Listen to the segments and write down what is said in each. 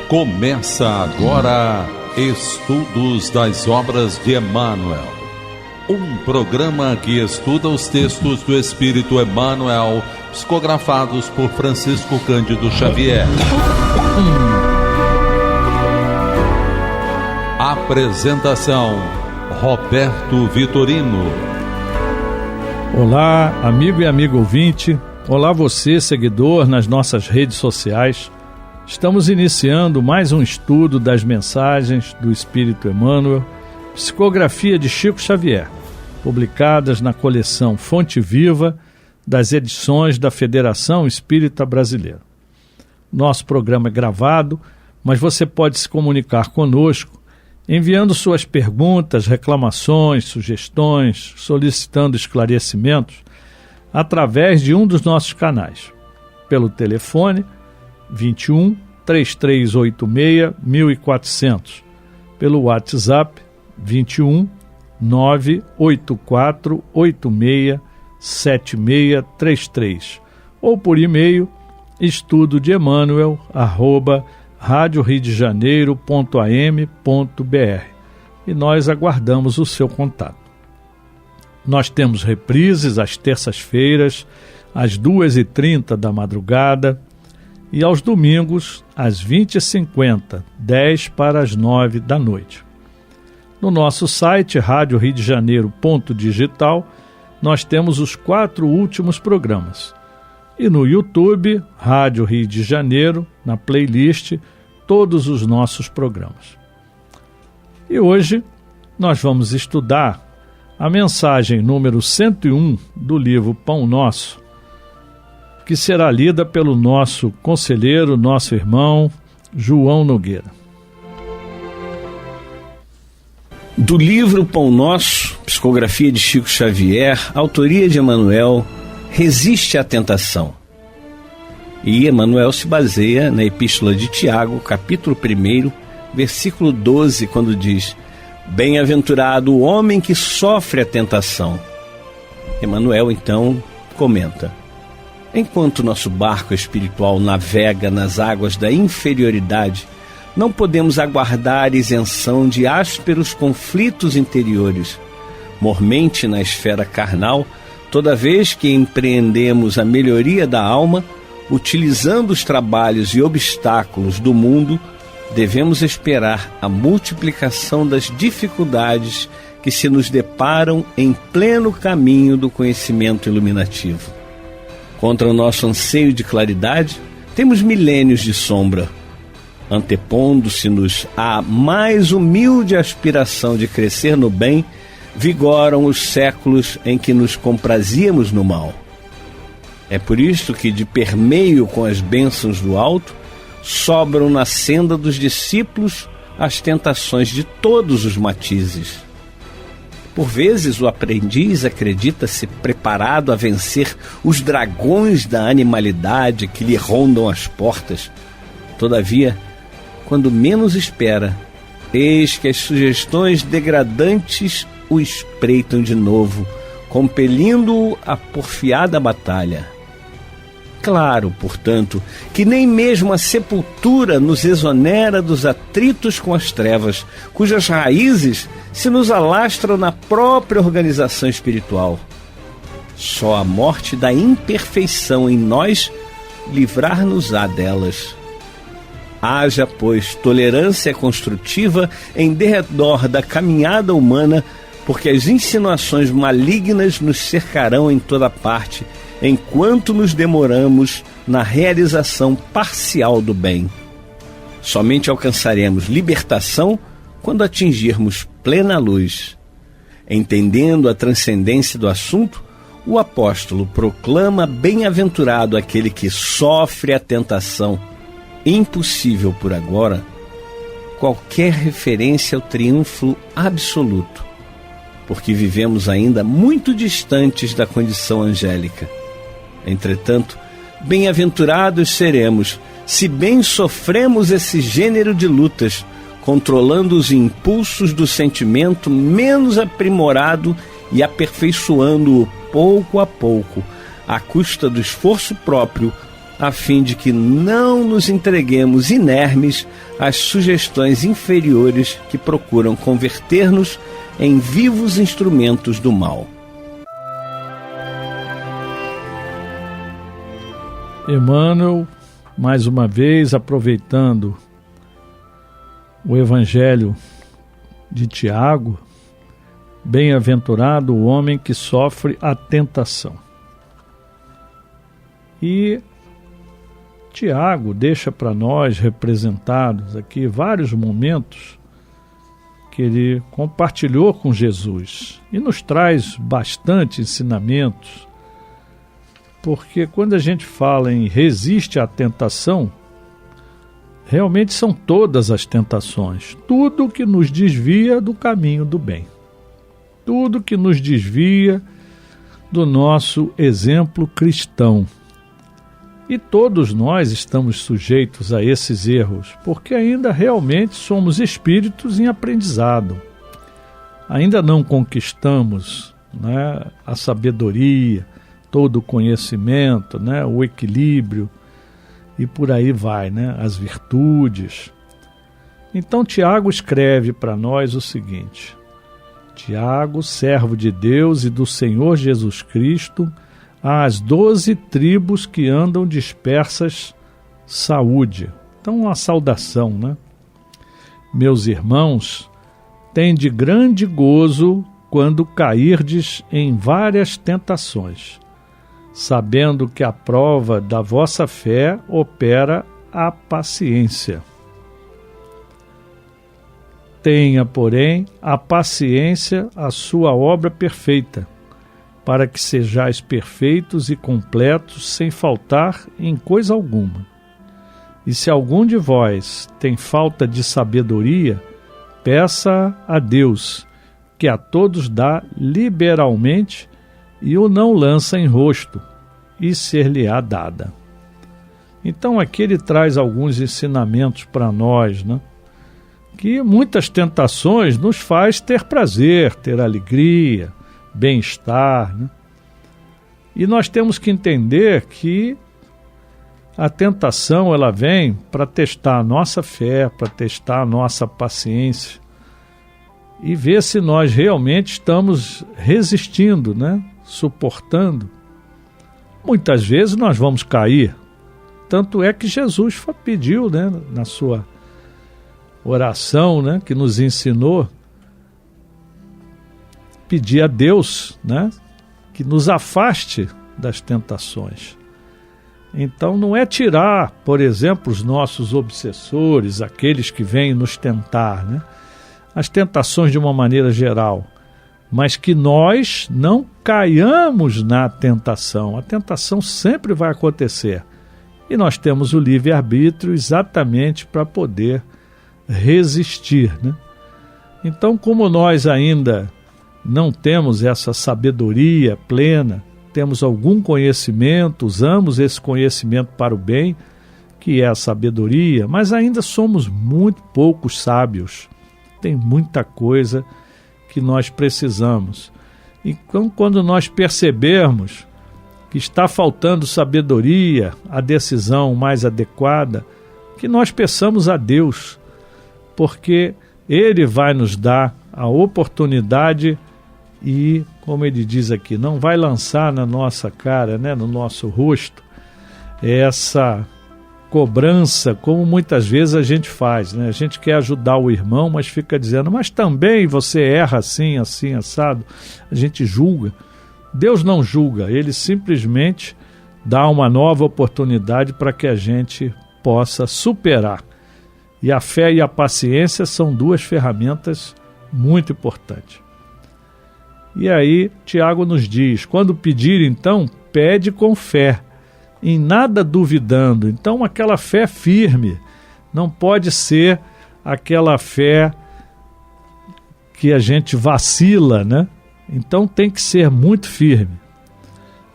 Começa agora Estudos das Obras de Emmanuel, um programa que estuda os textos do Espírito Emmanuel, psicografados por Francisco Cândido Xavier. Apresentação: Roberto Vitorino. Olá, amigo e amigo ouvinte. Olá você, seguidor nas nossas redes sociais. Estamos iniciando mais um estudo das mensagens do Espírito Emmanuel, psicografia de Chico Xavier, publicadas na coleção Fonte Viva das edições da Federação Espírita Brasileira. Nosso programa é gravado, mas você pode se comunicar conosco enviando suas perguntas, reclamações, sugestões, solicitando esclarecimentos através de um dos nossos canais, pelo telefone 21 3386 1400, pelo WhatsApp 21 98486 7633 ou por e-mail estudodeemmanuel@radioriodejaneiro.am.br, e nós aguardamos o seu contato. Nós temos reprises às terças-feiras às 2h30 da madrugada e aos domingos às 20h50, 10 para as 9 da noite. No nosso site radioriodejaneiro.digital nós temos os 4 últimos programas. E no YouTube, Rádio Rio de Janeiro, na playlist, todos os nossos programas. E hoje nós vamos estudar a mensagem número 101 do livro Pão Nosso, que será lida pelo nosso conselheiro, nosso irmão, João Nogueira. Do livro Pão Nosso, psicografia de Chico Xavier, autoria de Emmanuel, Resiste à Tentação. E Emmanuel se baseia na Epístola de Tiago, capítulo 1, versículo 12, quando diz: Bem-aventurado o homem que sofre a tentação. Emmanuel, então, comenta: Enquanto nosso barco espiritual navega nas águas da inferioridade, não podemos aguardar isenção de ásperos conflitos interiores. Mormente na esfera carnal, toda vez que empreendemos a melhoria da alma, utilizando os trabalhos e obstáculos do mundo, devemos esperar a multiplicação das dificuldades que se nos deparam em pleno caminho do conhecimento iluminativo. Contra o nosso anseio de claridade, temos milênios de sombra. Antepondo-se-nos à mais humilde aspiração de crescer no bem, vigoram os séculos em que nos comprazíamos no mal. É por isto que, de permeio com as bênçãos do alto, sobram na senda dos discípulos as tentações de todos os matizes. Por vezes o aprendiz acredita-se preparado a vencer os dragões da animalidade que lhe rondam as portas. Todavia, quando menos espera, eis que as sugestões degradantes o espreitam de novo, compelindo-o à porfiada batalha. Claro, portanto, que nem mesmo a sepultura nos exonera dos atritos com as trevas, cujas raízes se nos alastram na própria organização espiritual. Só a morte da imperfeição em nós livrar-nos-á delas. Haja, pois, tolerância construtiva em derredor da caminhada humana, porque as insinuações malignas nos cercarão em toda parte, enquanto nos demoramos na realização parcial do bem. Somente alcançaremos libertação quando atingirmos plena luz. Entendendo a transcendência do assunto, o apóstolo proclama bem-aventurado aquele que sofre a tentação, impossível por agora, qualquer referência ao triunfo absoluto, porque vivemos ainda muito distantes da condição angélica. Entretanto, bem-aventurados seremos, se bem sofremos esse gênero de lutas, controlando os impulsos do sentimento menos aprimorado e aperfeiçoando-o pouco a pouco, à custa do esforço próprio a fim de que não nos entreguemos inermes às sugestões inferiores que procuram converter-nos em vivos instrumentos do mal. Emmanuel, mais uma vez, aproveitando o Evangelho de Tiago, bem-aventurado o homem que sofre a tentação. E Tiago deixa para nós, representados aqui, vários momentos que ele compartilhou com Jesus e nos traz bastante ensinamentos, porque quando a gente fala em resiste à tentação, realmente são todas as tentações, tudo que nos desvia do caminho do bem, tudo que nos desvia do nosso exemplo cristão. E todos nós estamos sujeitos a esses erros, porque ainda realmente somos espíritos em aprendizado. Ainda não conquistamos, né, a sabedoria, todo o conhecimento, né, o equilíbrio, e por aí vai, né, as virtudes. Então Tiago escreve para nós o seguinte: Tiago, servo de Deus e do Senhor Jesus Cristo, às 12 tribos que andam dispersas, saúde. Então, uma saudação, né? Meus irmãos, tende grande gozo quando cairdes em várias tentações, sabendo que a prova da vossa fé opera a paciência. Tenha, porém, a paciência a sua obra perfeita, para que sejais perfeitos e completos, sem faltar em coisa alguma. E se algum de vós tem falta de sabedoria, peça a Deus, que a todos dá liberalmente, e o não lança em rosto, e ser-lhe-á dada. Então aqui ele traz alguns ensinamentos para nós, né? Que muitas tentações nos faz ter prazer, ter alegria, bem-estar, né? E nós temos que entender que a tentação ela vem para testar a nossa fé, para testar a nossa paciência e ver se nós realmente estamos resistindo, né? Suportando. Muitas vezes nós vamos cair, tanto é que Jesus pediu, né, na sua oração, né, que nos ensinou, pedir a Deus, né, que nos afaste das tentações. Então não é tirar, por exemplo, os nossos obsessores, aqueles que vêm nos tentar, né, as tentações de uma maneira geral, mas que nós não caiamos na tentação. A tentação sempre vai acontecer e nós temos o livre-arbítrio exatamente para poder resistir, né? Então, como nós ainda não temos essa sabedoria plena, temos algum conhecimento, usamos esse conhecimento para o bem, que é a sabedoria, mas ainda somos muito poucos sábios. Tem muita coisa que nós precisamos. Então, quando nós percebermos que está faltando sabedoria, a decisão mais adequada, que nós peçamos a Deus, porque Ele vai nos dar a oportunidade e, como ele diz aqui, não vai lançar na nossa cara, né, no nosso rosto, essa cobrança, como muitas vezes a gente faz, né? A gente quer ajudar o irmão, mas fica dizendo, mas também você erra assim, assim, assado. A gente julga. Deus não julga, Ele simplesmente dá uma nova oportunidade para que a gente possa superar. E a fé e a paciência são duas ferramentas muito importantes. E aí, Tiago nos diz, quando pedir, então, pede com fé, em nada duvidando. Então, aquela fé firme, não pode ser aquela fé que a gente vacila, né? Então, tem que ser muito firme.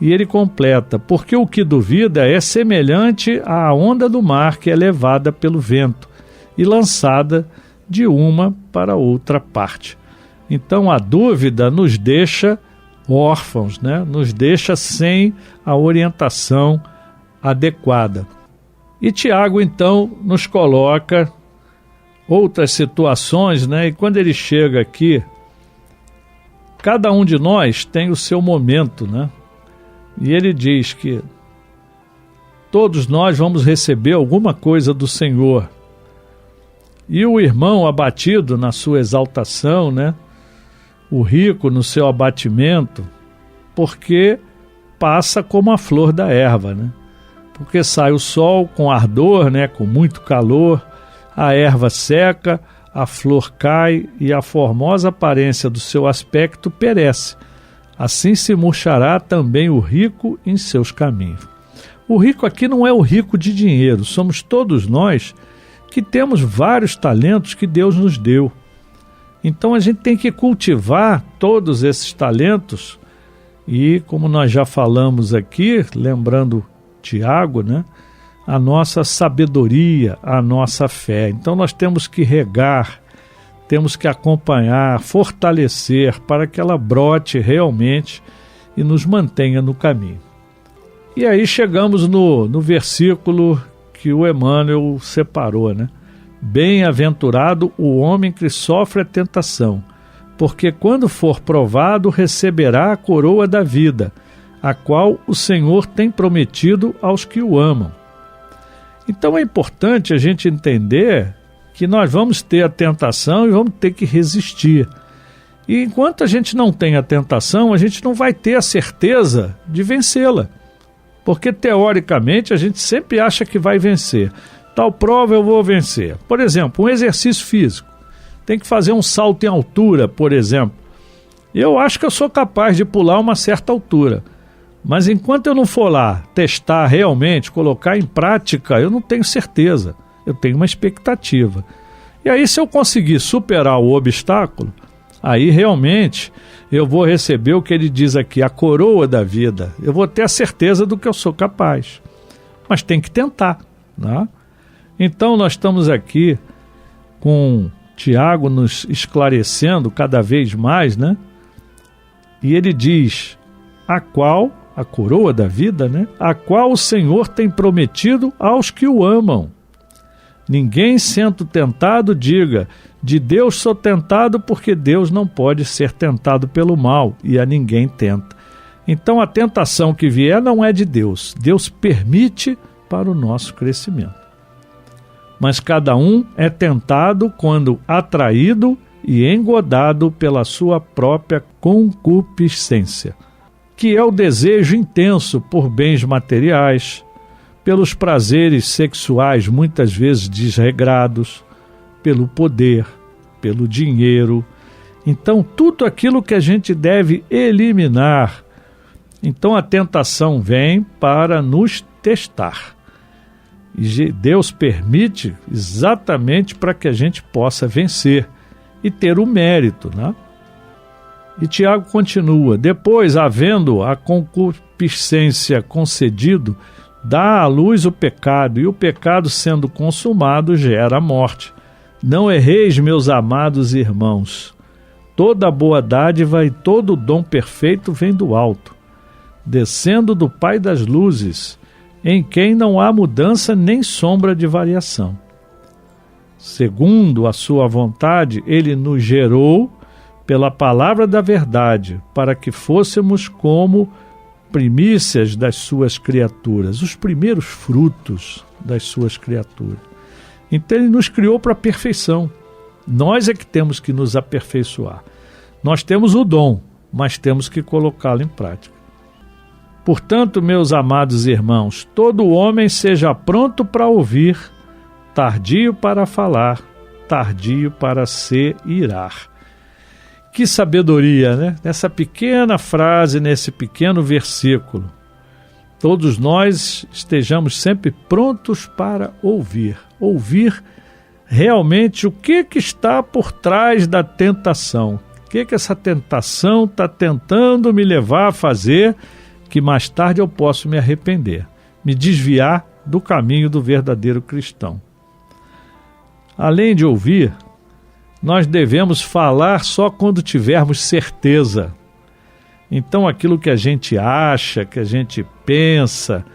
E ele completa, porque o que duvida é semelhante à onda do mar que é levada pelo vento e lançada de uma para outra parte. Então a dúvida nos deixa órfãos, né? Nos deixa sem a orientação adequada. E Tiago, então, nos coloca outras situações, né? E quando ele chega aqui, cada um de nós tem o seu momento, né? E ele diz que todos nós vamos receber alguma coisa do Senhor. E o irmão abatido na sua exaltação, né? O rico no seu abatimento, porque passa como a flor da erva, né? Porque sai o sol com ardor, né? Com muito calor, a erva seca, a flor cai e a formosa aparência do seu aspecto perece. Assim se murchará também o rico em seus caminhos. O rico aqui não é o rico de dinheiro, somos todos nós que temos vários talentos que Deus nos deu. Então a gente tem que cultivar todos esses talentos e, como nós já falamos aqui, lembrando Tiago, né, a nossa sabedoria, a nossa fé. Então nós temos que regar, temos que acompanhar, fortalecer para que ela brote realmente e nos mantenha no caminho. E aí chegamos no versículo que o Emmanuel separou, né? Bem-aventurado o homem que sofre a tentação, porque quando for provado receberá a coroa da vida, a qual o Senhor tem prometido aos que o amam. Então é importante a gente entender que nós vamos ter a tentação e vamos ter que resistir. E enquanto a gente não tem a tentação, a gente não vai ter a certeza de vencê-la. Porque teoricamente a gente sempre acha que vai vencer. Tal prova eu vou vencer. Por exemplo, um exercício físico. Tem que fazer um salto em altura, por exemplo. Eu acho que eu sou capaz de pular uma certa altura. Mas enquanto eu não for lá testar realmente, colocar em prática, eu não tenho certeza. Eu tenho uma expectativa. E aí, se eu conseguir superar o obstáculo, aí realmente eu vou receber o que ele diz aqui, a coroa da vida. Eu vou ter a certeza do que eu sou capaz. Mas tem que tentar, né? Então nós estamos aqui com Tiago nos esclarecendo cada vez mais, né? E ele diz, a coroa da vida, né? A qual o Senhor tem prometido aos que o amam. Ninguém sendo tentado diga, de Deus sou tentado, porque Deus não pode ser tentado pelo mal, e a ninguém tenta. Então a tentação que vier não é de Deus. Deus permite para o nosso crescimento. Mas cada um é tentado quando atraído e engodado pela sua própria concupiscência, que é o desejo intenso por bens materiais, pelos prazeres sexuais muitas vezes desregrados, pelo poder, pelo dinheiro. Então, tudo aquilo que a gente deve eliminar. Então, a tentação vem para nos testar. E Deus permite exatamente para que a gente possa vencer e ter o mérito, né? E Tiago continua, depois, havendo a concupiscência concedido, dá à luz o pecado, e o pecado sendo consumado gera a morte. Não erreis, meus amados irmãos. Toda boa dádiva e todo dom perfeito vem do alto, descendo do Pai das luzes, em quem não há mudança nem sombra de variação. Segundo a sua vontade, ele nos gerou pela palavra da verdade, para que fôssemos como primícias das suas criaturas, os primeiros frutos das suas criaturas. Então ele nos criou para a perfeição. Nós é que temos que nos aperfeiçoar. Nós temos o dom, mas temos que colocá-lo em prática. Portanto, meus amados irmãos, todo homem seja pronto para ouvir, tardio para falar, tardio para se irar. Que sabedoria, né? Nessa pequena frase, nesse pequeno versículo. Todos nós estejamos sempre prontos para ouvir. Ouvir realmente o que está por trás da tentação. O que essa tentação está tentando me levar a fazer, que mais tarde eu posso me arrepender, me desviar do caminho do verdadeiro cristão. Além de ouvir, nós devemos falar só quando tivermos certeza. Então aquilo que a gente acha, que a gente pensa,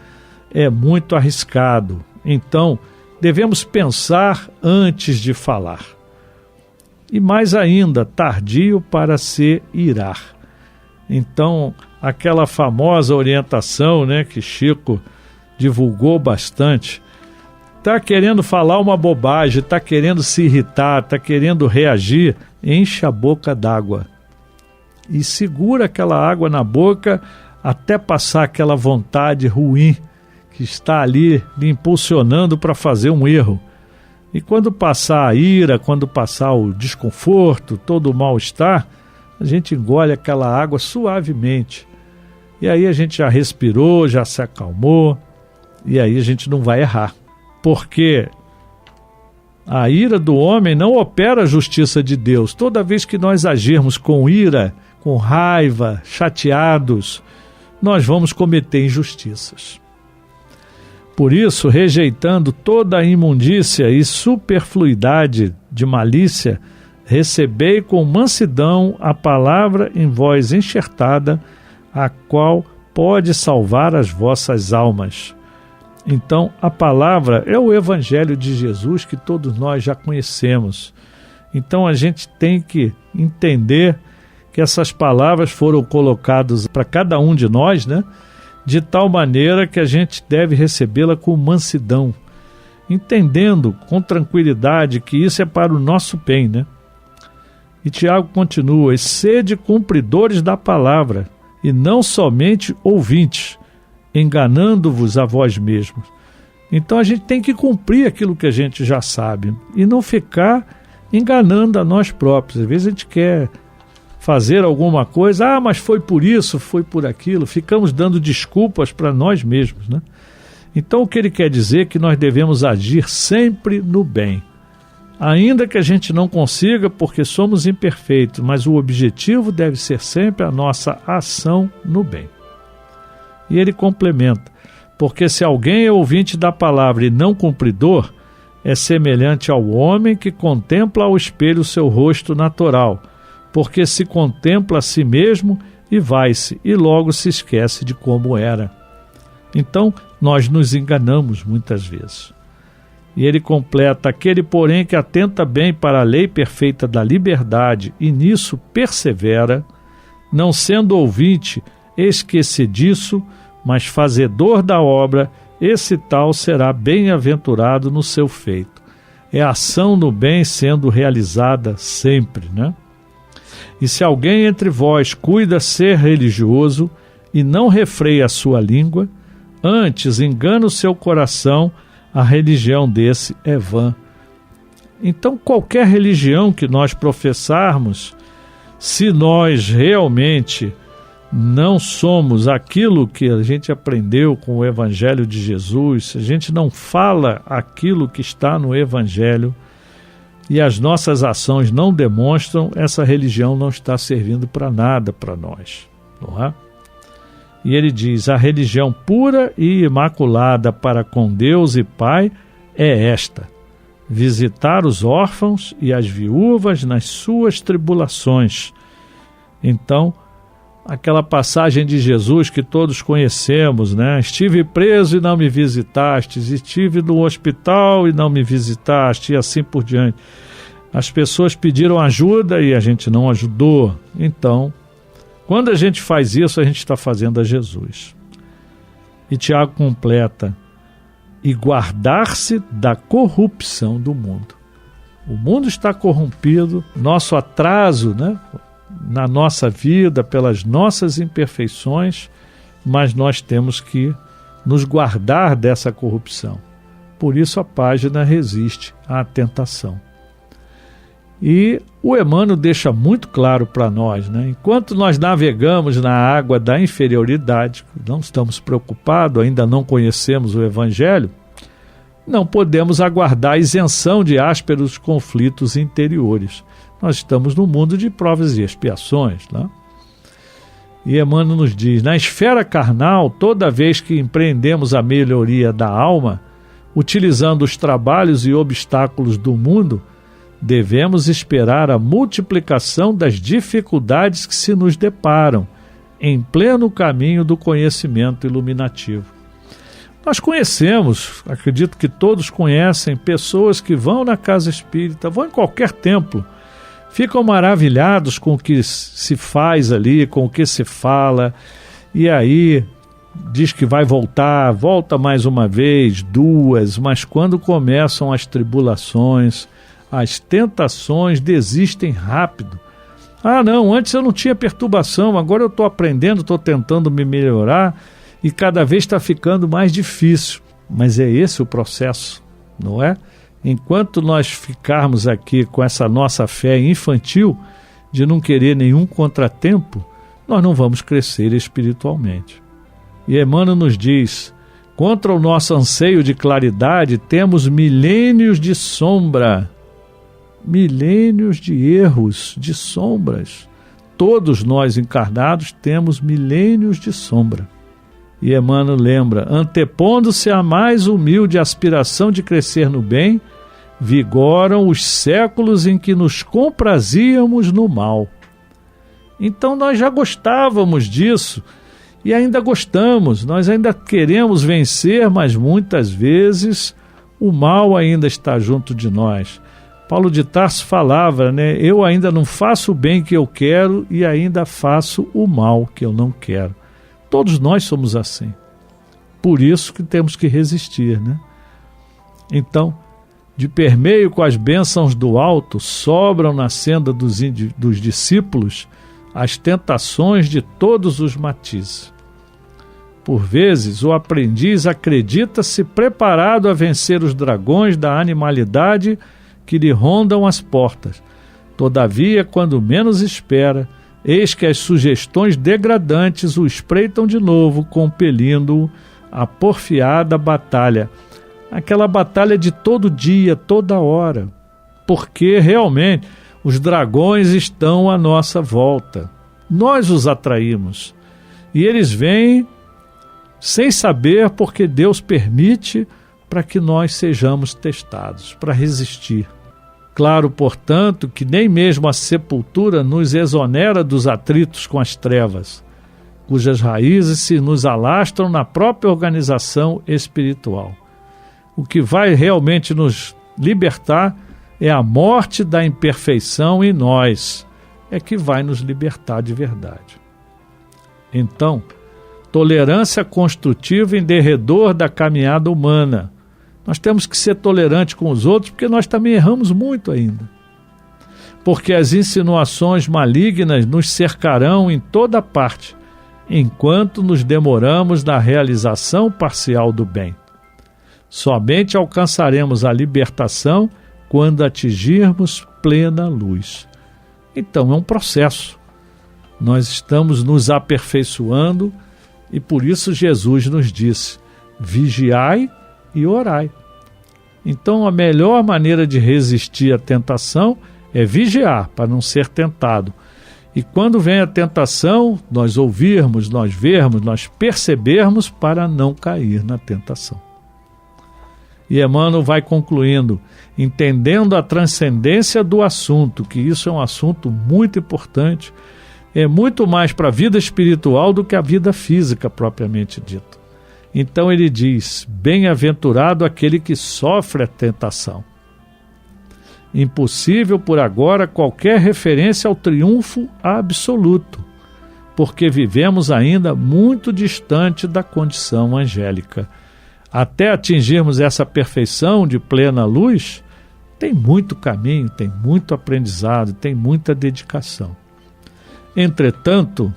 é muito arriscado. Então, devemos pensar antes de falar. E mais ainda, tardio para se irar. Então, aquela famosa orientação, né, que Chico divulgou bastante, está querendo falar uma bobagem, está querendo se irritar, está querendo reagir, enche a boca d'água. E segura aquela água na boca até passar aquela vontade ruim que está ali lhe impulsionando para fazer um erro. E quando passar a ira, quando passar o desconforto, todo o mal-estar, a gente engole aquela água suavemente. E aí a gente já respirou, já se acalmou, e aí a gente não vai errar. Porque a ira do homem não opera a justiça de Deus. Toda vez que nós agirmos com ira, com raiva, chateados, nós vamos cometer injustiças. Por isso, rejeitando toda a imundícia e superfluidade de malícia, recebei com mansidão a palavra em vós enxertada, a qual pode salvar as vossas almas. Então, a palavra é o Evangelho de Jesus que todos nós já conhecemos. Então, a gente tem que entender que essas palavras foram colocadas para cada um de nós, né? De tal maneira que a gente deve recebê-la com mansidão, entendendo com tranquilidade que isso é para o nosso bem, né? E Tiago continua: e sede cumpridores da palavra, e não somente ouvintes, enganando-vos a vós mesmos. Então a gente tem que cumprir aquilo que a gente já sabe e não ficar enganando a nós próprios. Às vezes a gente quer fazer alguma coisa, mas foi por isso, foi por aquilo, ficamos dando desculpas para nós mesmos, né? Então o que ele quer dizer é que nós devemos agir sempre no bem, ainda que a gente não consiga porque somos imperfeitos, mas o objetivo deve ser sempre a nossa ação no bem. E ele complementa: porque se alguém é ouvinte da palavra e não cumpridor, é semelhante ao homem que contempla ao espelho o seu rosto natural, porque se contempla a si mesmo e vai-se, e logo se esquece de como era. Então, nós nos enganamos muitas vezes. E ele completa: aquele, porém, que atenta bem para a lei perfeita da liberdade e nisso persevera, não sendo ouvinte esquecediço, mas fazedor da obra, esse tal será bem-aventurado no seu feito. É a ação no bem sendo realizada sempre, né? E se alguém entre vós cuida ser religioso e não refreia a sua língua, antes engana o seu coração, a religião desse é vã. Então, qualquer religião que nós professarmos, se nós realmente não somos aquilo que a gente aprendeu com o Evangelho de Jesus, se a gente não fala aquilo que está no Evangelho e as nossas ações não demonstram, essa religião não está servindo para nada para nós, não é? E ele diz: a religião pura e imaculada para com Deus e Pai é esta: visitar os órfãos e as viúvas nas suas tribulações. Então, aquela passagem de Jesus que todos conhecemos, né? Estive preso e não me visitastes, estive no hospital e não me visitaste, e assim por diante. As pessoas pediram ajuda e a gente não ajudou. Então, quando a gente faz isso, a gente está fazendo a Jesus. E Tiago completa: e guardar-se da corrupção do mundo. O mundo está corrompido, nosso atraso, né, na nossa vida, pelas nossas imperfeições, mas nós temos que nos guardar dessa corrupção. Por isso a página resiste à tentação. E o Emmanuel deixa muito claro para nós, né? Enquanto nós navegamos na água da inferioridade, não estamos preocupados, ainda não conhecemos o Evangelho, não podemos aguardar a isenção de ásperos conflitos interiores. Nós estamos no mundo de provas e expiações, né? E Emmanuel nos diz: na esfera carnal, toda vez que empreendemos a melhoria da alma, utilizando os trabalhos e obstáculos do mundo, devemos esperar a multiplicação das dificuldades que se nos deparam, em pleno caminho do conhecimento iluminativo. Nós conhecemos, acredito que todos conhecem, pessoas que vão na casa espírita, vão em qualquer templo, ficam maravilhados com o que se faz ali, com o que se fala, e aí diz que vai voltar, volta mais uma vez, duas, mas quando começam as tribulações, as tentações, desistem rápido. Ah, não, antes eu não tinha perturbação, agora eu estou aprendendo, estou tentando me melhorar e cada vez está ficando mais difícil. Mas é esse o processo, não é? Enquanto nós ficarmos aqui com essa nossa fé infantil, de não querer nenhum contratempo, nós não vamos crescer espiritualmente. E Emmanuel nos diz, contra o nosso anseio de claridade, temos milênios de sombra, milênios de erros, de sombras. Todos nós encarnados temos milênios de sombra. E Emmanuel lembra, antepondo-se à mais humilde aspiração de crescer no bem, vigoram os séculos em que nos comprazíamos no mal. Então nós já gostávamos disso, e ainda gostamos, nós ainda queremos vencer, mas muitas vezes o mal ainda está junto de nós. Paulo de Tarso falava, né? Eu ainda não faço o bem que eu quero e ainda faço o mal que eu não quero. Todos nós somos assim. Por isso que temos que resistir, né? Então, de permeio com as bênçãos do alto, sobram na senda dos discípulos as tentações de todos os matizes. Por vezes, o aprendiz acredita-se preparado a vencer os dragões da animalidade que lhe rondam as portas. Todavia, quando menos espera, eis que as sugestões degradantes o espreitam de novo, compelindo-o à porfiada batalha. Aquela batalha de todo dia, toda hora. Porque, realmente, os dragões estão à nossa volta. Nós os atraímos. E eles vêm sem saber, porque Deus permite para que nós sejamos testados, para resistir. Claro, portanto, que nem mesmo a sepultura nos exonera dos atritos com as trevas, cujas raízes se nos alastram na própria organização espiritual. O que vai realmente nos libertar é a morte da imperfeição em nós, é que vai nos libertar de verdade. Então, tolerância construtiva em derredor da caminhada humana. Nós temos que ser tolerantes com os outros, porque nós também erramos muito ainda. Porque as insinuações malignas nos cercarão em toda parte, enquanto nos demoramos na realização parcial do bem. Somente alcançaremos a libertação quando atingirmos plena luz. Então é um processo. Nós estamos nos aperfeiçoando e por isso Jesus nos disse, vigiai e orai. Então a melhor maneira de resistir à tentação é vigiar, para não ser tentado. E quando vem a tentação, nós ouvirmos, nós vermos, nós percebermos para não cair na tentação. E Emmanuel vai concluindo, entendendo a transcendência do assunto, que isso é um assunto muito importante, é muito mais para a vida espiritual do que a vida física propriamente dita. Então ele diz, bem-aventurado aquele que sofre a tentação. Impossível por agora qualquer referência ao triunfo absoluto, porque vivemos ainda muito distante da condição angélica. Até atingirmos essa perfeição de plena luz, tem muito caminho, tem muito aprendizado, tem muita dedicação. Entretanto,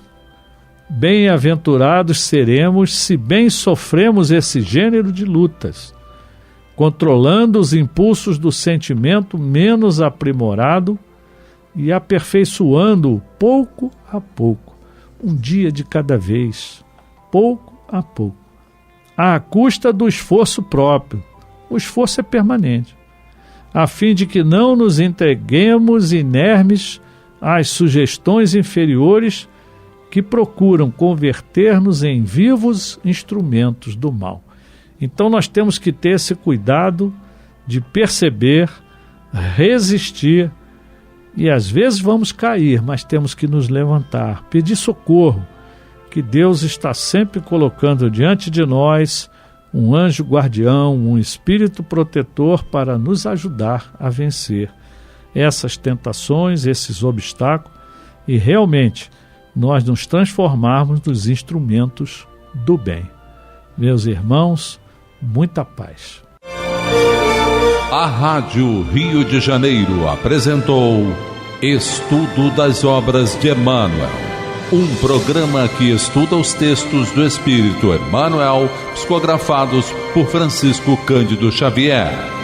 bem-aventurados seremos se bem sofremos esse gênero de lutas, controlando os impulsos do sentimento menos aprimorado e aperfeiçoando-o pouco a pouco, um dia de cada vez, pouco a pouco, à custa do esforço próprio. O esforço é permanente, a fim de que não nos entreguemos inermes às sugestões inferiores que procuram converter-nos em vivos instrumentos do mal. Então nós temos que ter esse cuidado de perceber, resistir, e às vezes vamos cair, mas temos que nos levantar, pedir socorro, que Deus está sempre colocando diante de nós um anjo guardião, um espírito protetor para nos ajudar a vencer essas tentações, esses obstáculos e realmente nós nos transformarmos nos instrumentos do bem. Meus irmãos, muita paz. A Rádio Rio de Janeiro apresentou Estudo das Obras de Emmanuel, um programa que estuda os textos do Espírito Emmanuel, psicografados por Francisco Cândido Xavier.